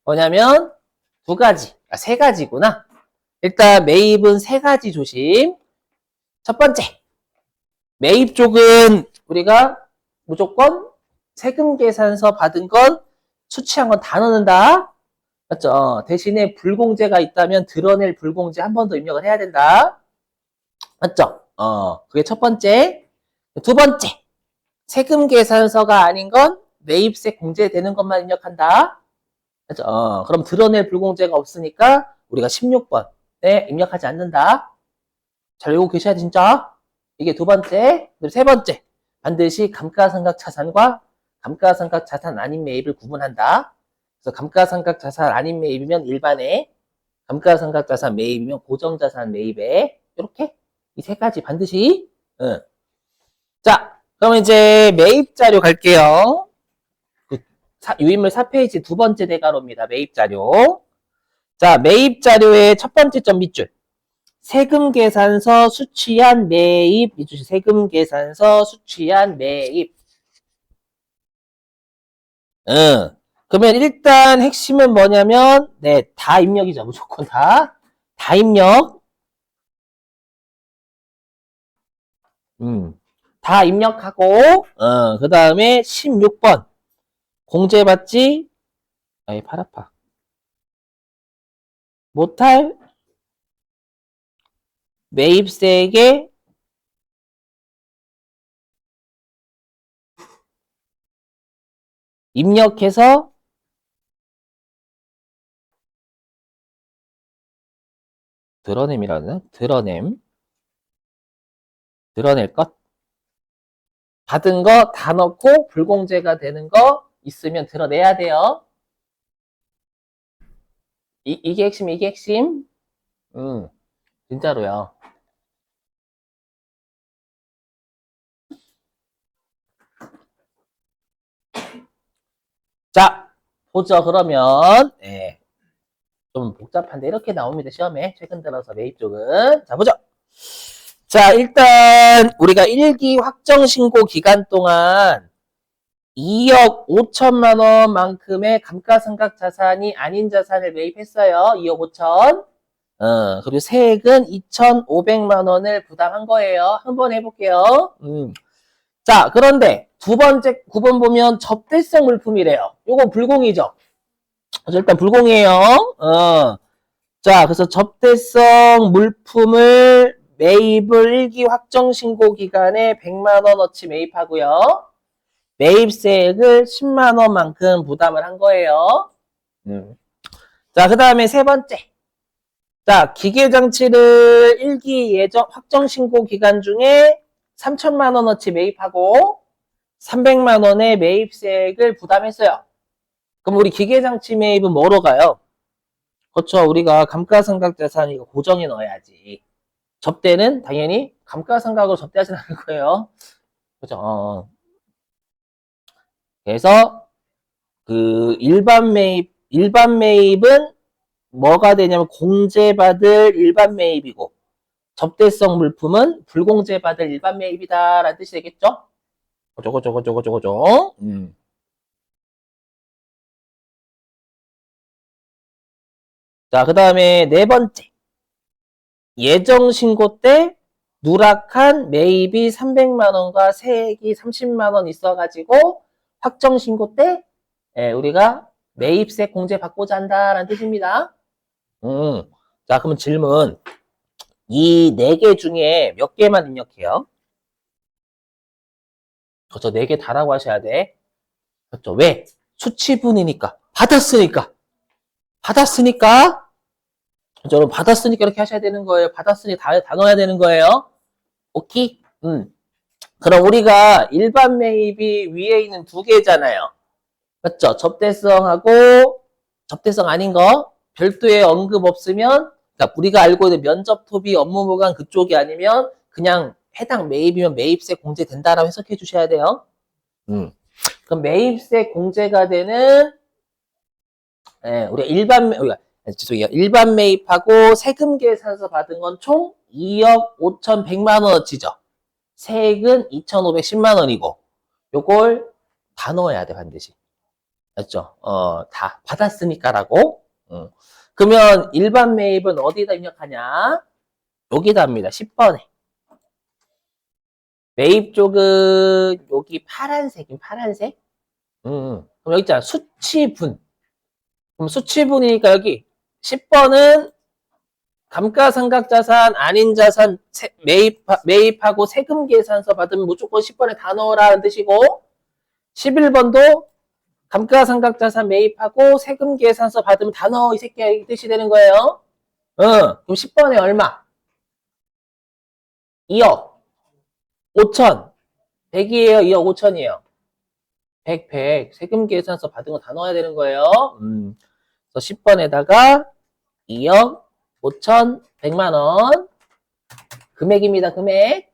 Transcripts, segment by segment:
뭐냐면 두 가지, 세 가지구나. 일단 매입은 세 가지 조심. 첫 번째, 매입 쪽은 우리가 무조건 세금 계산서 받은 건 수취한 건 다 넣는다. 맞죠? 대신에 불공제가 있다면 드러낼 불공제 한 번 더 입력을 해야 된다. 맞죠? 그게 첫 번째. 두 번째, 세금 계산서가 아닌 건 매입세 공제되는 것만 입력한다. 맞죠? 그럼 드러낼 불공제가 없으니까 우리가 16번에 입력하지 않는다. 잘 외우고 계셔야 돼, 진짜. 이게 두 번째. 그리고 세 번째, 반드시 감가상각자산과 감가상각자산 아닌 매입을 구분한다. 그래서 감가상각자산 아닌 매입이면 일반에, 감가상각자산 매입이면 고정자산 매입에, 이렇게 이 세 가지 반드시. 자, 그럼 이제 매입 자료 갈게요. 유인물 4페이지 두 번째 대괄호입니다. 매입 자료. 자, 매입 자료의 첫 번째 점 밑줄. 세금 계산서 수취한 매입. 밑줄 세금 계산서 수취한 매입. 그러면 일단 핵심은 뭐냐면, 네, 다 입력이죠. 무조건 다. 다 입력. 다 입력하고, 그 다음에 16번. 공제받지, 아이, 팔 아파. 못할 매입세액의 입력해서 드러냄이라는 드러낼 것. 받은 거 다 넣고 불공제가 되는 거 있으면 드러내야 돼요. 이게 핵심, 이게 핵심. 진짜로요. 자, 보죠. 그러면, 네. 좀 복잡한데 이렇게 나옵니다. 시험에. 최근 들어서 매입 쪽은. 자, 보죠. 자, 일단 우리가 1기 확정신고 기간 동안 2억 5천만 원만큼의 감가상각 자산이 아닌 자산을 매입했어요. 2억 5천. 그리고 세액은 2,500만 원을 부담한 거예요. 한번 해볼게요. 자, 그런데 두 번째 9번 보면 접대성 물품이래요. 요거 불공이죠. 그래서 일단 불공이에요. 자, 그래서 접대성 물품을 매입을 1기 확정신고 기간에 100만 원어치 매입하고요. 매입세액을 10만 원만큼 부담을 한 거예요. 자, 그 다음에 세 번째. 자, 기계장치를 1기 예정 확정신고 기간 중에 3천만 원어치 매입하고 300만 원의 매입세액을 부담했어요. 그럼 우리 기계장치 매입은 뭐로 가요? 그렇죠. 우리가 감가상각자산 이거 고정해 넣어야지. 접대는 당연히 감가상각으로 접대하지 않을 거예요. 그렇죠. 그래서 그 일반 매입은 뭐가 되냐면 공제받을 일반 매입이고 접대성 물품은 불공제받을 일반 매입이다라는 뜻이 되겠죠? 저거. 자, 그 다음에 네 번째. 예정 신고 때 누락한 매입이 300만 원과 세액이 30만 원 있어가지고 확정 신고 때 우리가 매입세 공제 받고자 한다라는 뜻입니다. 자, 그러면 질문. 이 네 개 중에 몇 개만 입력해요? 그렇죠. 네 개 다라고 하셔야 돼. 그렇죠. 왜? 수치분이니까. 받았으니까. 여러분 받았으니까 이렇게 하셔야 되는 거예요. 받았으니 다 넣어야 되는 거예요. 오케이? 그럼 우리가 일반 매입이 위에 있는 두 개잖아요. 맞죠? 접대성하고 접대성 아닌 거 별도의 언급 없으면 그러니까 우리가 알고 있는 면접 토비 업무 보관 그쪽이 아니면 그냥 해당 매입이면 매입세 공제된다라고 해석해 주셔야 돼요. 그럼 매입세 공제가 되는 우리가 일반 매입하고 세금 계산서 받은 건 총 2억 5,100만 원어치죠. 세액은 2,510만 원이고 요걸 다 넣어야 돼 반드시. 맞죠? 다 받았으니까라고. 그러면 일반 매입은 어디다 입력하냐? 여기다 합니다. 10번에. 매입 쪽은 여기 파란색인 파란색? 그럼 여기 있잖아. 수치분. 그럼 수치분이니까 여기 10번은 감가상각자산, 아닌 자산 매입하고 세금 계산서 받으면 무조건 10번에 다 넣으라는 뜻이고 11번도 감가상각자산 매입하고 세금 계산서 받으면 다 넣어 이 새끼야 이 뜻이 되는 거예요. 그럼 10번에 얼마? 2억 5천 100이에요 2억 5천이에요 100 세금 계산서 받은 거 다 넣어야 되는 거예요. 그래서 10번에다가 2억 5천 100만 원 금액입니다. 금액.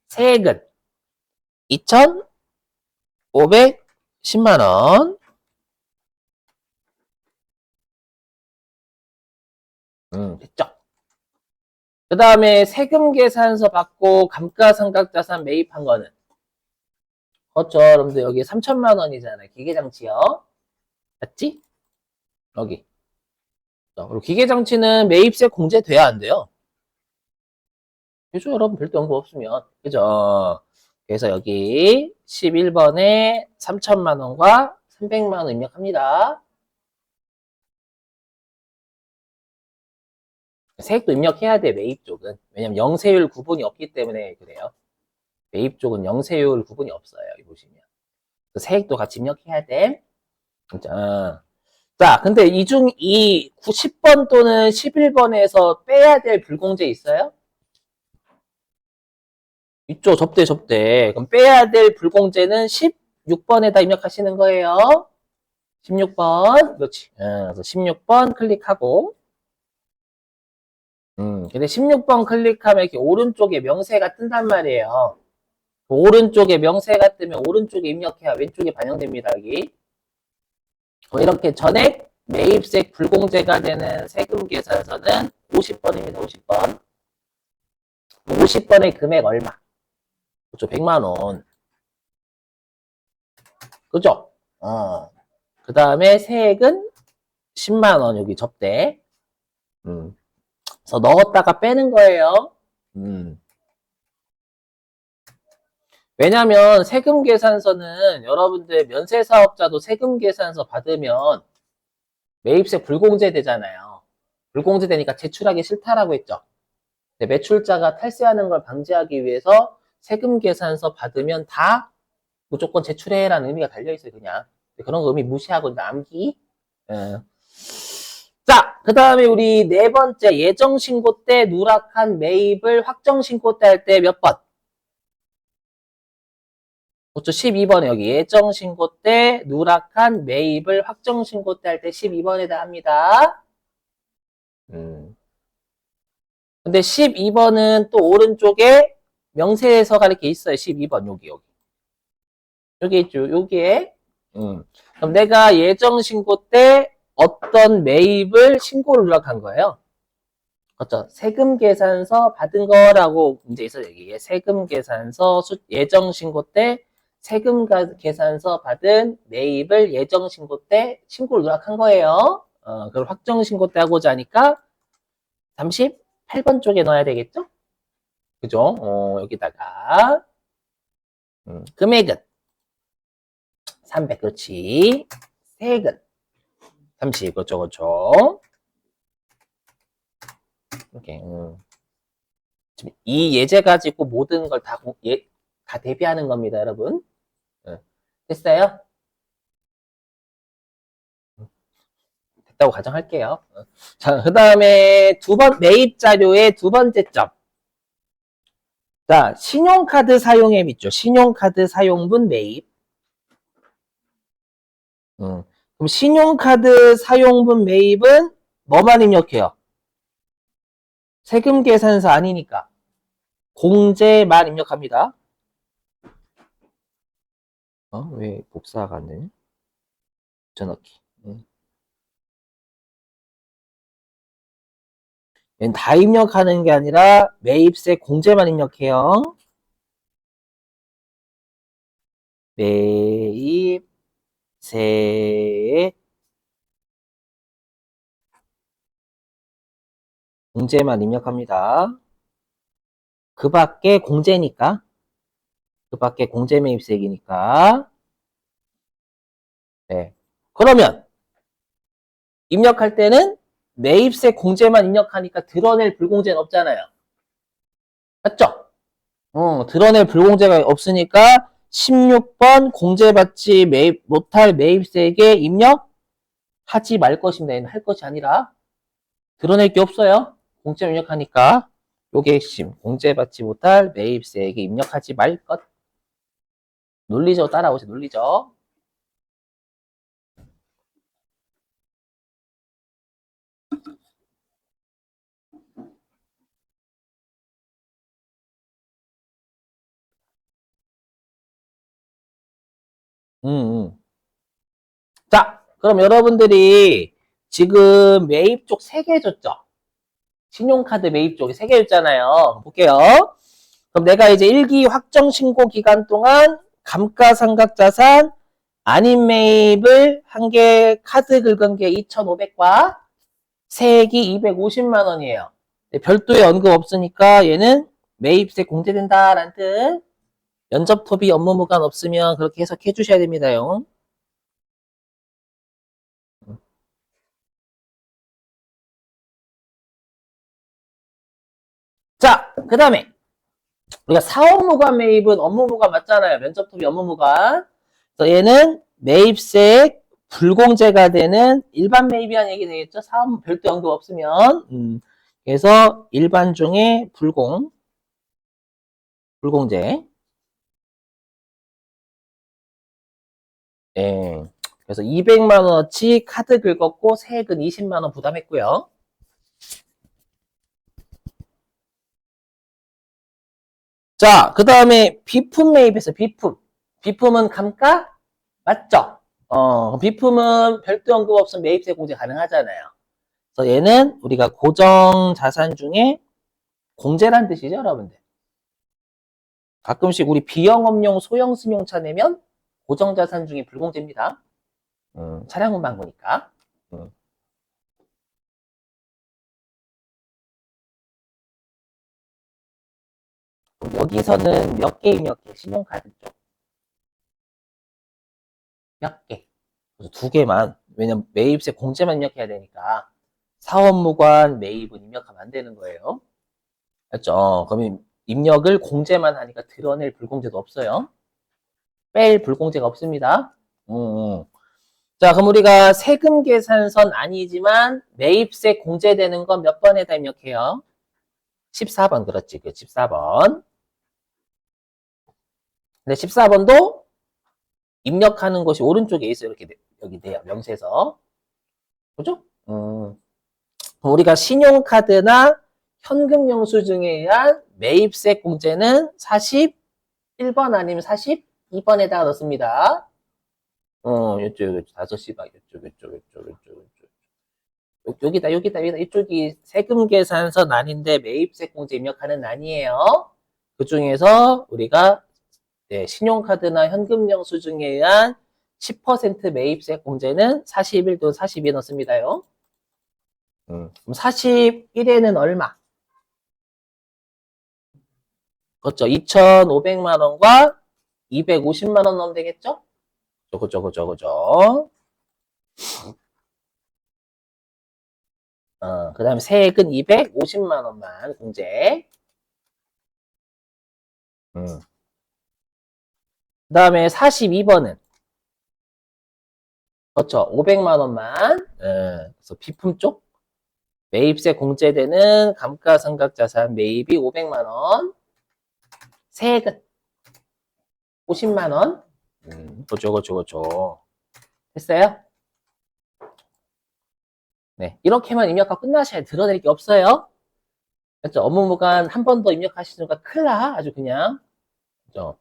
세액은 2,510만 원. 됐죠? 그 다음에 세금 계산서 받고 감가상각자산 매입한 거는 그렇죠. 여러분들 여기 3천만 원이잖아요. 기계장치요. 맞지? 여기. 그리고 기계장치는 매입세 공제돼야 안 돼요. 그죠? 여러분 별도 연구 없으면. 그죠? 그래서 여기 11번에 3천만 원과 300만 원 입력합니다. 세액도 입력해야 돼, 매입 쪽은. 왜냐면 영세율 구분이 없기 때문에 그래요. 매입 쪽은 영세율 구분이 없어요. 여기 보시면. 세액도 같이 입력해야 돼. 자, 근데 이 10번 또는 11번에서 빼야 될 불공제 있어요? 있죠, 접대. 그럼 빼야 될 불공제는 16번에다 입력하시는 거예요. 16번. 그렇지. 그래서 16번 클릭하고. 근데 16번 클릭하면 이렇게 오른쪽에 명세가 뜬단 말이에요. 오른쪽에 명세가 뜨면 오른쪽에 입력해야 왼쪽에 반영됩니다, 여기. 이렇게 전액 매입세 불공제가 되는 세금 계산서는 50번입니다, 50번. 50번의 금액 얼마? 그렇죠, 100만 원. 그죠? 그 다음에 세액은 10만 원, 여기 접대. 그래서 넣었다가 빼는 거예요. 왜냐면 세금 계산서는 여러분들 면세사업자도 세금 계산서 받으면 매입세 불공제 되잖아요. 불공제 되니까 제출하기 싫다라고 했죠. 매출자가 탈세하는 걸 방지하기 위해서 세금 계산서 받으면 다 무조건 제출해라는 의미가 달려있어요, 그냥. 그런 거 의미 무시하고 남기. 자, 그 다음에 우리 네 번째 예정신고 때 누락한 매입을 확정신고 때 할 때 몇 번? 그렇죠. 12번에 여기 예정신고 때 누락한 매입을 확정신고 때 할 때 12번에다 합니다. 근데 12번은 또 오른쪽에 명세서가 이렇게 있어요. 12번 여기. 여기 있죠. 여기에. 그럼 내가 예정신고 때 어떤 매입을 신고를 누락한 거예요? 그렇죠. 세금 계산서 받은 거라고 문제 있어요. 여기에 세금 계산서 예정 신고 때 세금 계산서 받은 매입을 예정 신고 때 신고를 누락한 거예요. 그걸 확정 신고 때 하고자 하니까 38번 쪽에 넣어야 되겠죠? 그죠? 여기다가 금액은 300 그렇지. 세액은 30 그렇죠. 이렇게 지금 이 예제 가지고 모든 걸 다 대비하는 겁니다, 여러분. 됐어요? 됐다고 가정할게요. 자, 그 다음에 매입 자료의 두 번째 점. 자, 신용카드 사용앱 있죠. 신용카드 사용분 매입. 그럼 신용카드 사용분 매입은 뭐만 입력해요? 세금 계산서 아니니까 공제만 입력합니다. 왜 복사가 안 되냐? 붙여넣기. 얘는 다 입력하는 게 아니라 매입세 공제만 입력해요. 매입세 매입세의 공제만 입력합니다. 그 밖에 공제니까. 그 밖에 공제 매입세액이니까. 네. 그러면 입력할 때는 매입세 공제만 입력하니까 드러낼 불공제는 없잖아요. 맞죠? 드러낼 불공제가 없으니까 16번 공제받지 못할 매입세액에 입력하지 말 것입니다. 얘는 할 것이 아니라 드러낼 게 없어요. 공제 입력하니까 요게 핵심. 공제받지 못할 매입세액에 입력하지 말 것. 논리죠. 따라오세요. 논리죠. 음, 음. 자, 그럼 여러분들이 지금 매입 쪽 3개 줬죠? 신용카드 매입 쪽에 3개 줬잖아요. 볼게요. 그럼 내가 이제 1기 확정 신고 기간 동안 감가상각자산 아닌 매입을 한 개 카드 긁은 게 2,500과 세액이 250만 원이에요. 별도의 언급 없으니까 얘는 매입세 공제된다라는 뜻. 면접 토비 업무 무관 없으면 그렇게 해석해 주셔야 됩니다요. 자, 그 다음에 우리가 사업무관 매입은 업무무관 맞잖아요. 면접 토비 업무무관. 그래서 얘는 매입세 불공제가 되는 일반 매입이라는 얘기 되겠죠. 사업 별도 언급 없으면. 그래서 일반 중에 불공제. 예. 그래서 200만 원어치 카드 긁었고 세액은 20만 원 부담했고요. 자, 그 다음에 비품 매입에서 비품. 비품은 감가? 맞죠? 비품은 별도 언급 없으면 매입세 공제 가능하잖아요. 그래서 얘는 우리가 고정 자산 중에 공제란 뜻이죠, 여러분들. 가끔씩 우리 비영업용 소형 승용차 내면 고정 자산 중에 불공제입니다. 차량 운반 거니까. 여기서는 몇 개 입력해? 신용카드 쪽. 몇 개? 그래서 2개만. 왜냐면 매입세 공제만 입력해야 되니까. 사업무관 매입은 입력하면 안 되는 거예요. 맞죠? 그러면 입력을 공제만 하니까 드러낼 불공제도 없어요. 뺄 불공제가 없습니다. 음, 음. 자, 그럼 우리가 세금 계산선 아니지만 매입세 공제되는 건 몇 번에다 입력해요? 14번, 그렇지. 그 14번. 근데 14번도 입력하는 것이 오른쪽에 있어요. 이렇게 여기 돼요. 명세서. 그죠? 우리가 신용카드나 현금 영수증에 의한 매입세 공제는 41번 아니면 42번에다가 넣습니다. 이쪽, 5시 방, 이쪽. 여기다. 이쪽이 세금 계산선 아닌데 매입세 공제 입력하는 아니에요. 그 중에서 우리가 신용카드나 현금 영수증에 의한 10% 매입세 공제는 41 또는 42 넣습니다요. 그럼 41에는 얼마? 그렇죠. 2,500만 원과 250만 원 넣으면 되겠죠? 그죠. 그 다음에 세액은 250만 원만 공제. 그 다음에 42번은 그렇죠. 500만 원만. 그래서 비품 쪽 매입세 공제되는 감가상각자산 매입이 500만 원. 세액은 50만 원. 그죠. 됐어요? 네. 이렇게만 입력하고 끝나셔야 드러낼 게 없어요. 그렇죠? 업무무관 한 번 더 입력하시니까 큰일 나. 아주 그냥. 그죠?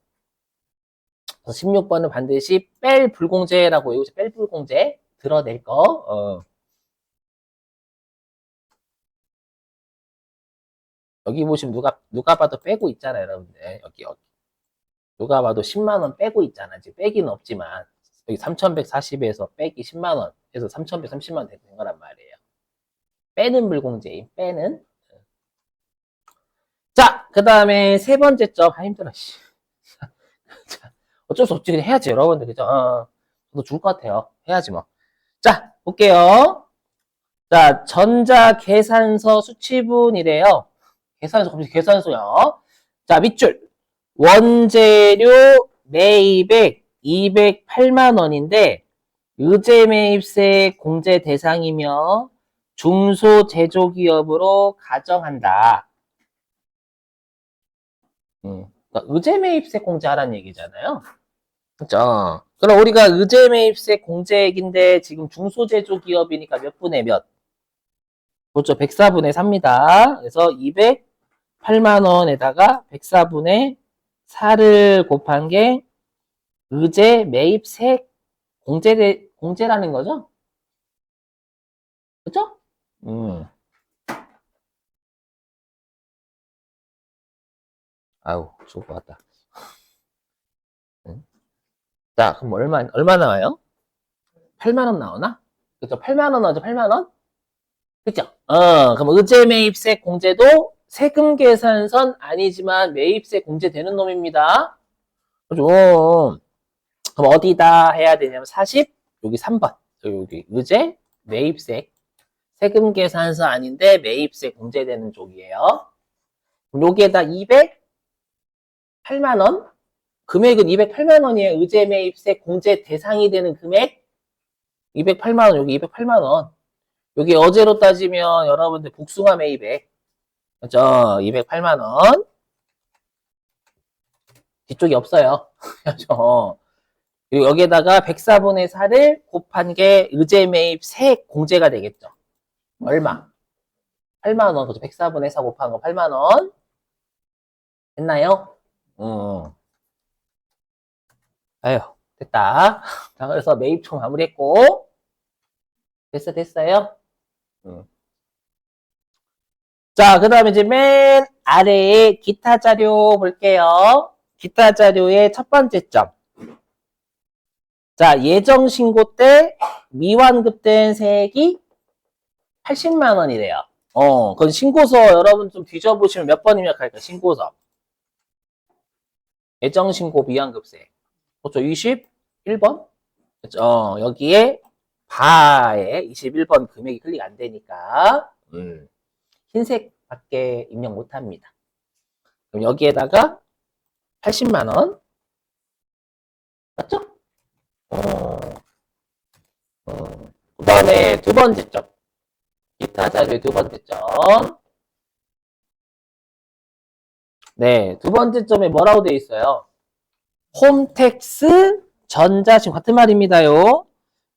16번은 반드시 뺄 불공제라고 외우세요. 뺄 불공제. 드러낼 거. 여기 보시면 누가 봐도 빼고 있잖아요, 여러분들. 여기. 누가 봐도 10만 원 빼고 있잖아. 지금 빼기는 없지만. 여기 3,140에서 빼기 10만 원 해서 3,130만 원 되는 거란 말이에요. 빼는 불공제임, 빼는. 자, 그 다음에 세 번째 점. 아, 힘들어, 씨. 자, 어쩔 수 없지. 그냥 해야지, 여러분들. 그죠? 저도 죽을 것 같아요. 해야지, 뭐. 자, 볼게요. 자, 전자계산서 수치분이래요. 계산서, 계산서요. 자, 밑줄. 원재료 매입액 208만 원인데, 의제 매입세 공제 대상이며, 중소제조기업으로 가정한다. 그러니까 의제 매입세 공제하라는 얘기잖아요. 그죠? 그럼 우리가 의제 매입세 공제액인데, 지금 중소제조기업이니까 몇 분의 몇? 그렇죠. 104분의 4입니다. 그래서 208만 원에다가 104분의 4를 곱한 게 의제 매입세 공제라는 거죠? 그죠? 아우, 죽을 것 같다. 자, 그럼 얼마 나와요? 8만 원 나오나? 그죠? 8만 원 나오죠? 8만 원? 그죠? 그럼 의제 매입세 공제도 세금 계산선 아니지만 매입세 공제되는 놈입니다. 그죠? 그럼 어디다 해야 되냐면 40, 여기 3번. 여기 의제 매입세 세금 계산서 아닌데 매입세 공제되는 쪽이에요. 그럼 여기에다 208만 원. 금액은 208만 원이에요. 의제 매입세 공제 대상이 되는 금액 208만 원. 여기 208만 원. 여기 어제로 따지면 여러분들 복숭아 매입액. 그죠? 208만 원. 뒤쪽이 없어요. 그죠? 그리고 여기에다가 104분의 4를 곱한 게 의제 매입 세액 공제가 되겠죠. 얼마? 8만 원. 그죠? 104분의 4 곱한 거 8만 원. 됐나요? 아유, 됐다. 자, 그래서 매입총 마무리했고. 됐어요? 자, 그 다음에 이제 맨 아래에 기타 자료 볼게요. 기타 자료의 첫 번째 점. 자, 예정 신고 때 미완급된 세액이 80만 원이래요. 그건 신고서 여러분 좀 뒤져보시면 몇 번 입력할까요? 신고서. 예정 신고 미완급세. 그렇죠. 21번? 그렇죠. 여기에 바에 21번 금액이 클릭 안 되니까 흰색밖에 입력 못 합니다. 그럼 여기에다가 80만 원. 맞죠? 그 다음에 두 번째 점. 기타 자료의 두 번째 점. 네, 두 번째 점에 뭐라고 되어 있어요? 홈택스 전자신고 같은 말입니다요.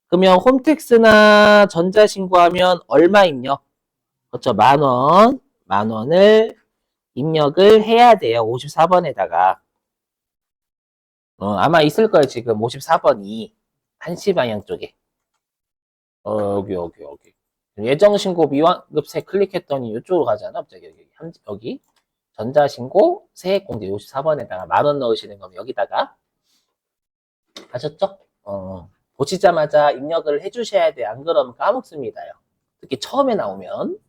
그러면 홈택스나 전자신고하면 얼마 입력? 그렇죠. 만 원을 입력을 해야 돼요. 54번에다가. 아마 있을 거예요. 지금 54번이 1시 방향 쪽에. 여기. 예정신고 미완급세 클릭했더니 이쪽으로 가잖아. 갑자기 여기. 전자신고 세액공제 54번에다가 만 원 넣으시는 거면 여기다가 아셨죠? 보시자마자 입력을 해주셔야 돼요. 안 그러면 까먹습니다요. 특히 처음에 나오면.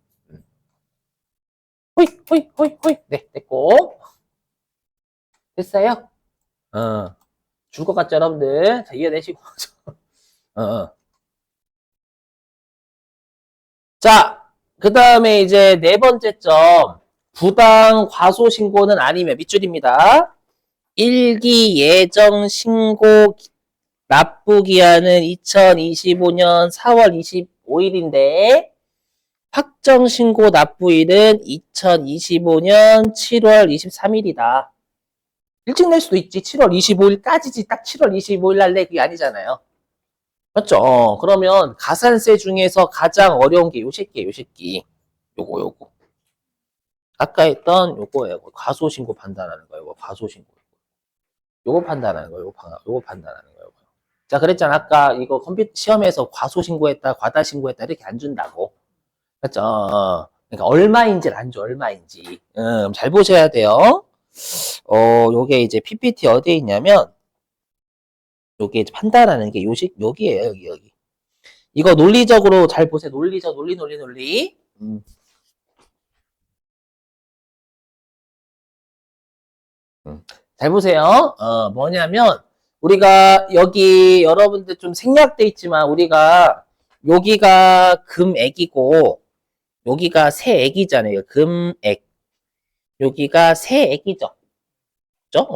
호이. 네, 됐고. 됐어요? 줄 것 같죠, 여러분들? 자, 이해되시고. 자, 그 다음에 이제 네 번째 점. 부당 과소 신고는 아니면 밑줄입니다. 일기 예정 신고 납부 기한은 2025년 4월 25일인데 확정 신고 납부일은 2025년 7월 23일이다. 일찍 낼 수도 있지. 7월 25일까지지. 딱 7월 25일 날 내 그게 아니잖아요. 맞죠? 그러면 가산세 중에서 가장 어려운 게 요 새끼. 요거. 아까 했던 요거예요. 과소신고 판단하는 거예요. 과소신고. 요거 판단하는 거예요. 요거 판단하는 거예요. 자, 그랬잖아. 아까 이거 컴퓨터 시험에서 과소신고했다, 과다신고했다 이렇게 안 준다고. 그렇죠? 그러니까 얼마인지를 안 줘. 얼마인지. 잘 보셔야 돼요. 요게 이제 PPT 어디에 있냐면 요게 판단하는 게 여기에요, 여기. 이거 논리적으로 잘 보세요. 논리. 잘 보세요. 뭐냐면, 우리가 여기 여러분들 좀 생략돼 있지만, 우리가 여기가 금액이고, 여기가 세액이잖아요. 금액. 여기가 세액이죠. 그죠?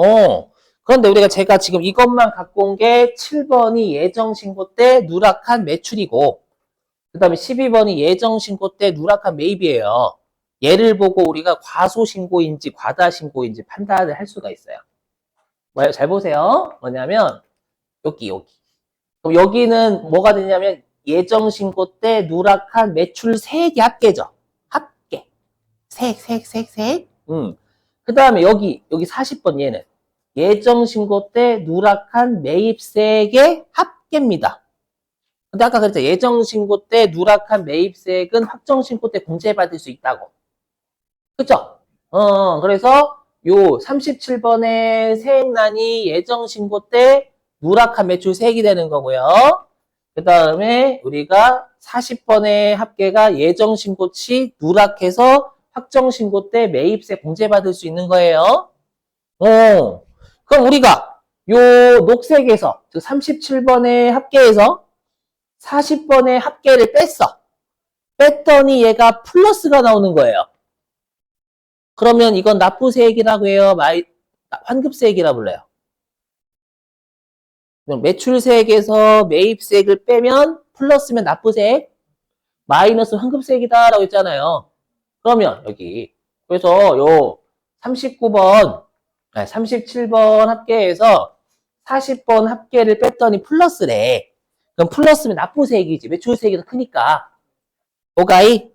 그런데 제가 지금 이것만 갖고 온 게 7번이 예정신고 때 누락한 매출이고, 그 다음에 12번이 예정신고 때 누락한 매입이에요. 얘를 보고 우리가 과소신고인지 과다신고인지 판단을 할 수가 있어요. 뭐예요? 잘 보세요. 뭐냐면, 여기. 그럼 여기는 뭐가 되냐면, 예정신고 때 누락한 매출 세액이 합계죠. 합계. 세액. 그 다음에 여기 40번 얘는 예정신고 때 누락한 매입세액의 합계입니다. 근데 아까 그랬죠. 예정신고 때 누락한 매입세액은 확정신고 때 공제받을 수 있다고. 그쵸? 그래서 요 37번의 세액난이 예정신고 때 누락한 매출 세액이 되는 거고요. 그 다음에 우리가 40번의 합계가 예정신고치 누락해서 확정신고 때 매입세 공제받을 수 있는 거예요. 그럼 우리가 요 녹색에서, 즉 37번의 합계에서 40번의 합계를 뺐더니 얘가 플러스가 나오는 거예요. 그러면 이건 납부세액이라고 해요? 환급세액이라고 불러요? 매출세액에서 매입세액을 빼면 플러스면 납부세액, 마이너스 환급세액이다라고 했잖아요. 그러면 여기 그래서 요 37번 합계에서 40번 합계를 뺐더니 플러스래. 그럼 플러스면 납부세액이지. 매출세액이 더 크니까. 오가이?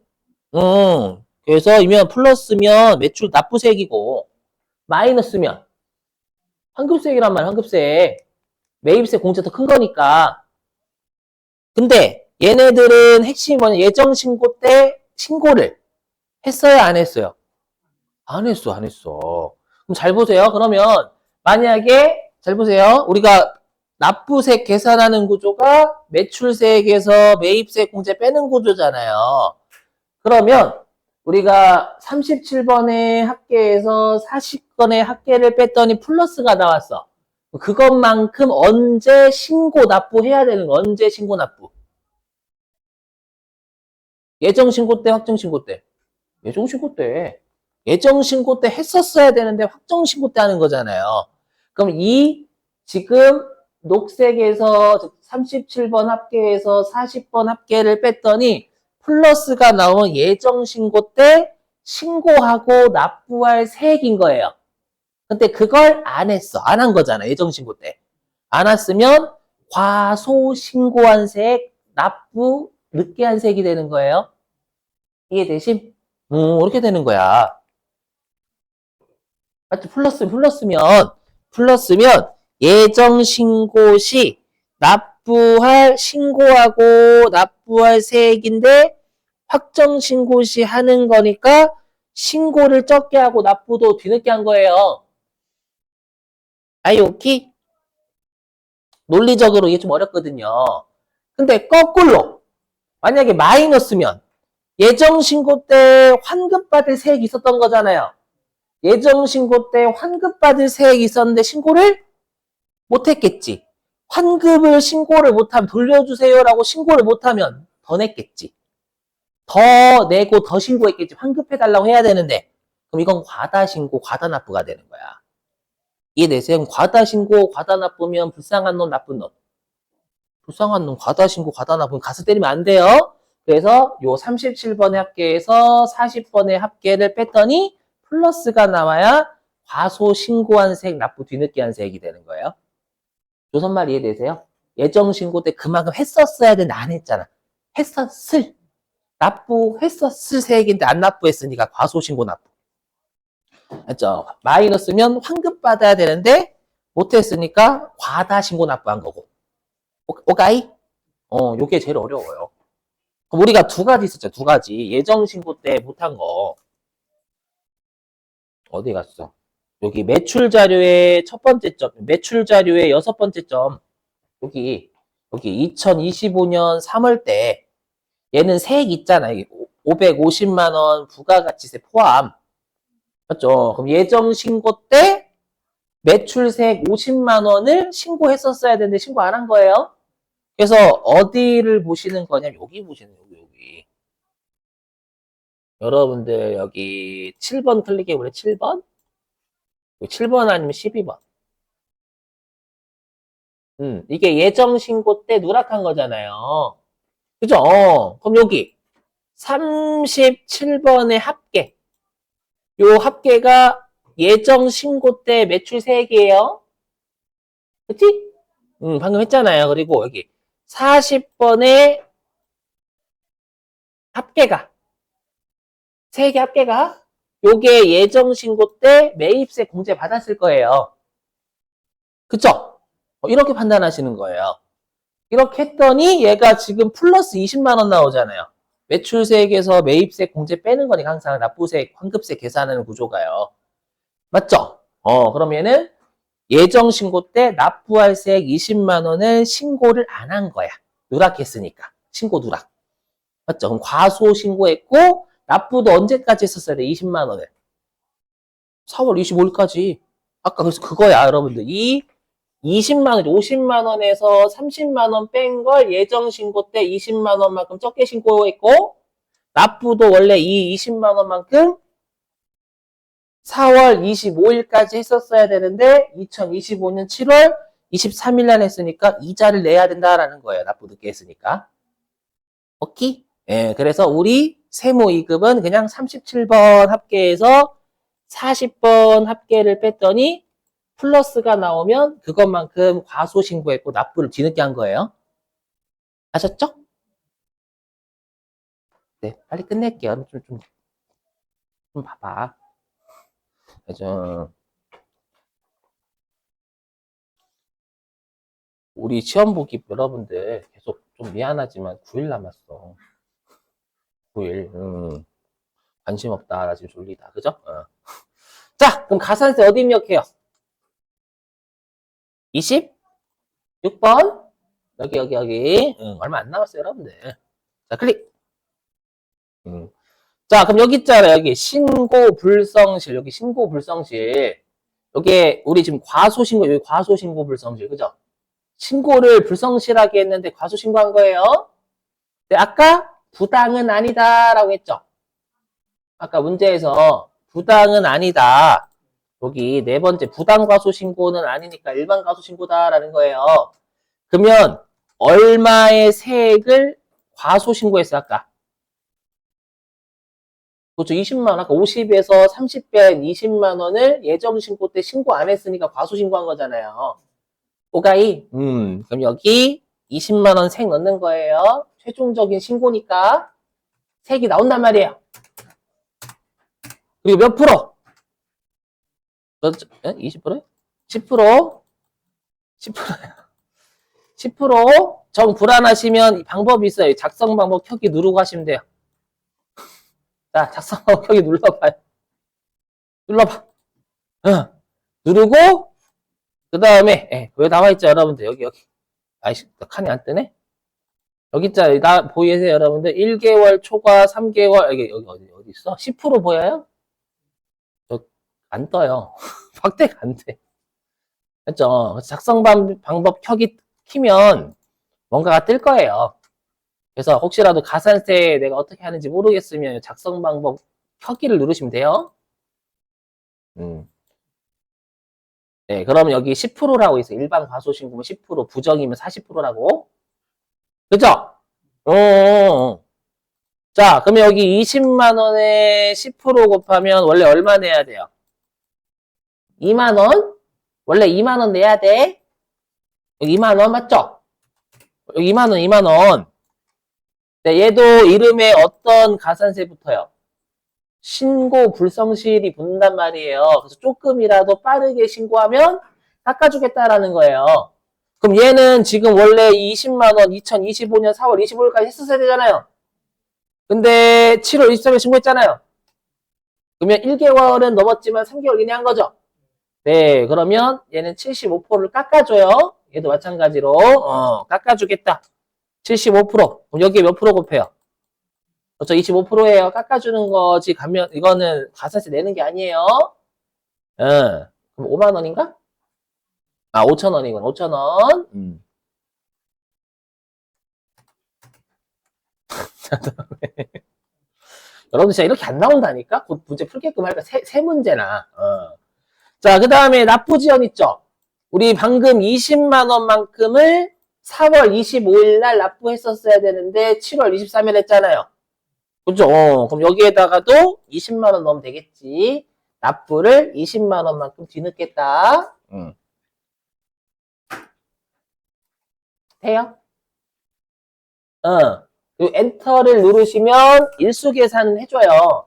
그래서 이면 플러스면 매출 납부세액이고 마이너스면 환급세액이란 말이야. 환급세액. 매입세 공제 더 큰 거니까. 근데 얘네들은 핵심이 뭐냐. 예정신고 때 신고를 했어요? 안 했어요? 안 했어. 그럼 잘 보세요. 그러면 만약에 잘 보세요. 우리가 납부세 계산하는 구조가 매출세액에서 매입세 공제 빼는 구조잖아요. 그러면 우리가 37번의 합계에서 40번의 합계를 뺐더니 플러스가 나왔어. 그것만큼 언제 신고 납부해야 되는 거? 언제 신고 납부? 예정 신고 때, 확정 신고 때? 예정 신고 때. 예정 신고 때 했었어야 되는데 확정 신고 때 하는 거잖아요. 그럼 이 지금 녹색에서 37번 합계에서 40번 합계를 뺐더니 플러스가 나온 예정 신고 때 신고하고 납부할 세액인 거예요. 근데 그걸 안 했어. 안 한 거잖아. 예정 신고 때. 안 왔으면 과소신고한 세액, 납부 늦게 한 세액이 되는 거예요. 이해되심? 이렇게 되는 거야. 맞죠? 플러스면 예정 신고 시 신고하고 납부할 세액인데 확정 신고 시 하는 거니까 신고를 적게 하고 납부도 뒤늦게 한 거예요. 아이 오케이? 논리적으로 이게 좀 어렵거든요. 근데 거꾸로 만약에 마이너스면 예정 신고 때 환급받을 세액이 있었던 거잖아요. 예정 신고 때 환급받을 세액이 있었는데 신고를 못했겠지. 환급을 신고를 못하면 돌려주세요라고 신고를 못하면 더 냈겠지. 더 내고 더 신고했겠지. 환급해달라고 해야 되는데 그럼 이건 과다신고, 과다납부가 되는 거야. 이해되세요? 과다신고, 과다납부면 불쌍한 놈, 나쁜 놈. 불쌍한 놈, 과다신고, 과다납부 가서 때리면 안 돼요. 그래서 요 37번의 합계에서 40번의 합계를 뺐더니 플러스가 나와야 과소신고한 세액, 납부 뒤늦게 한 세액이 되는 거예요. 조선말 이해되세요? 예정신고 때 그만큼 했었어야 되는데 안 했잖아. 납부했었을 세액인데 안 납부했으니까 과소신고 납부. 맞죠? 마이너스면 환급 받아야 되는데 못했으니까 과다신고 납부한 거고. 오가이? 요게 제일 어려워요. 그럼 우리가 두 가지 있었죠. 두 가지. 예정신고 때 못한 거. 어디 갔어? 여기 매출 자료의 첫 번째 점, 매출 자료의 여섯 번째 점. 여기 2025년 3월 때 얘는 세액 있잖아. 550만 원 부가가치세 포함. 맞죠? 그럼 예정 신고 때 매출세액 50만 원을 신고했었어야 되는데 신고 안 한 거예요. 그래서 어디를 보시는 거냐면 여기 보시는 거예요. 여기. 여러분들 여기 7번 클릭해 볼래? 7번? 7번 아니면 12번. 이게 예정 신고 때 누락한 거잖아요. 그죠? 그럼 여기 37번의 합계. 요 합계가 예정 신고 때 매출세액이에요. 그치? 방금 했잖아요. 그리고 여기 40번의 합계가, 세액의 합계가, 요게 예정 신고 때 매입세 공제 받았을 거예요. 그쵸? 이렇게 판단하시는 거예요. 이렇게 했더니 얘가 지금 플러스 20만 원 나오잖아요. 매출세액에서 매입세 공제 빼는 거니까 항상 납부세, 환급세 계산하는 구조가요. 맞죠? 그럼 얘는 예정 신고 때 납부할 세액 20만 원을 신고를 안 한 거야. 누락했으니까. 신고 누락. 맞죠? 그럼 과소 신고했고 납부도 언제까지 했었어야 돼? 20만 원을. 4월 25일까지. 아까 그래서 그거야, 여러분들. 이 20만 원, 50만 원에서 30만 원 뺀 걸 예정 신고 때 20만 원만큼 적게 신고했고 납부도 원래 이 20만 원만큼 4월 25일까지 했었어야 되는데 2025년 7월 23일 날 했으니까 이자를 내야 된다라는 거예요. 납부 늦게 했으니까. 오케이? 예, 그래서 우리 세무 2급은 그냥 37번 합계에서 40번 합계를 뺐더니 플러스가 나오면 그것만큼 과소 신고했고 납부를 뒤늦게 한 거예요. 아셨죠? 네, 빨리 끝낼게요. 좀 봐봐. 그죠? 우리 시험 보기 여러분들 계속 좀 미안하지만 9일 남았어. 9일. 관심 없다. 나 지금 졸리다. 그죠? 자, 그럼 가산세 어디 입력해요? 26번. 여기. 얼마 안 남았어요, 여러분들. 자, 클릭. 자, 그럼 여기 있잖아요. 여기 신고 불성실. 여기 신고 불성실. 여기 우리 지금 과소신고, 여기 과소신고 불성실. 그죠? 신고를 불성실하게 했는데 과소신고한 거예요. 근데 아까 부당은 아니다라고 했죠. 아까 문제에서 부당은 아니다. 여기 네 번째 부당 과소신고는 아니니까 일반 과소신고다라는 거예요. 그러면 얼마의 세액을 과소신고했어 아까? 그렇죠. 20만 원. 아까 50에서 30 뺀 20만 원을 예정 신고 때 신고 안 했으니까 과소신고한 거잖아요. 오가이. 그럼 여기 20만 원 색 넣는 거예요. 최종적인 신고니까 색이 나온단 말이에요. 그리고 몇 프로? 20%? 10%? 10%야. 10%? 정 불안하시면 방법이 있어요. 작성 방법 켜기 누르고 하시면 돼요. 자, 작성 방법 켜기 눌러봐요. 눌러봐. 누르고 그 다음에 왜 나와있죠 여러분들 여기 아이씨 칸이 안 뜨네. 여기 있잖아요. 나 보이세요 여러분들 1개월 초과 3개월 여기 어디 있어? 10% 보여요? 안 떠요. 확대가 안 돼. 그렇죠? 작성 방법 키면 뭔가가 뜰 거예요. 그래서 혹시라도 가산세 내가 어떻게 하는지 모르겠으면 작성 방법 켜기를 누르시면 돼요. 네, 그러면 여기 10%라고 있어요. 일반 과소신고면 10%, 부정이면 40%라고. 그죠? 자, 그러면 여기 20만 원에 10% 곱하면 원래 얼마 내야 돼요? 2만 원? 원래 2만 원 내야 돼. 여기 2만 원 맞죠? 여기 2만 원, 2만 원. 네, 얘도 이름에 어떤 가산세 붙어요? 신고 불성실이 붙는단 말이에요. 그래서 조금이라도 빠르게 신고하면 깎아주겠다라는 거예요. 그럼 얘는 지금 원래 20만 원 2025년 4월 25일까지 했었어야 되잖아요. 근데 7월 23일 신고했잖아요. 그러면 1개월은 넘었지만 3개월 이내 한 거죠. 네, 그러면 얘는 75%를 깎아줘요. 얘도 마찬가지로, 깎아주겠다. 75%. 그럼 여기에 몇 프로 곱해요? 그렇죠. 25%예요. 깎아주는 거지. 이거는 가산세 내는 게 아니에요. 그럼 5만 원인가? 아, 5천 원이군. 5천 원. 여러분 진짜 이렇게 안 나온다니까? 곧 문제 풀게끔 할까? 세 문제나. 자, 그 다음에 납부지연 있죠? 우리 방금 20만 원만큼을 4월 25일 날 납부했었어야 되는데 7월 23일 했잖아요. 그죠? 그럼 여기에다가도 20만 원 넣으면 되겠지. 납부를 20만 원만큼 뒤늦겠다. 돼요? 엔터를 누르시면 일수 계산을 해줘요.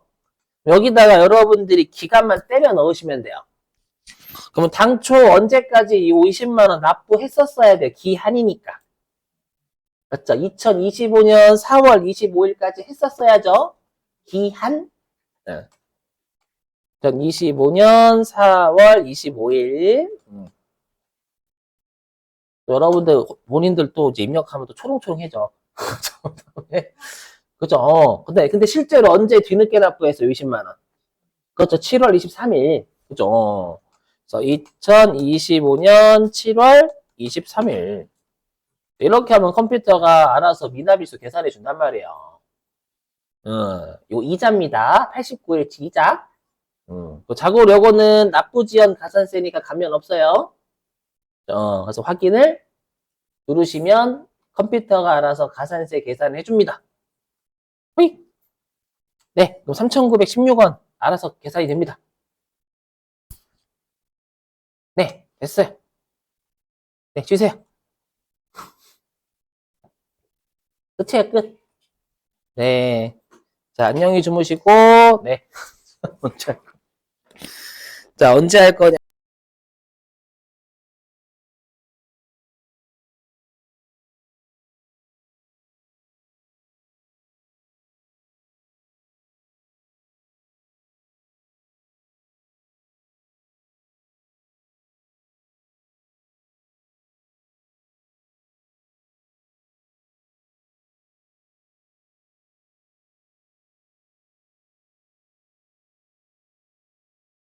여기다가 여러분들이 기간만 때려 넣으시면 돼요. 그러면 당초 언제까지 이 50만 원 납부했었어야 돼요. 기한이니까. 맞죠? 2025년 4월 25일까지 했었어야죠. 기한. 2025년 4월 25일. 여러분들 본인들 또 이제 입력하면 또 초롱초롱해져. 그죠? 근데 실제로 언제 뒤늦게 납부했어요? 20만 원. 그렇죠. 7월 23일. 그죠? 그래서 2025년 7월 23일. 이렇게 하면 컴퓨터가 알아서 미납일수 계산해 준단 말이에요. 요 이자입니다. 89일치 이자. 자고 요거는 납부지연 가산세니까 감면 없어요. 그래서 확인을 누르시면 컴퓨터가 알아서 가산세 계산해 줍니다. 네, 그럼 3,916원 알아서 계산이 됩니다. 네, 됐어요. 네, 주세요. 끝이에요, 끝. 네. 자, 안녕히 주무시고, 네. 자, 언제 할 거냐?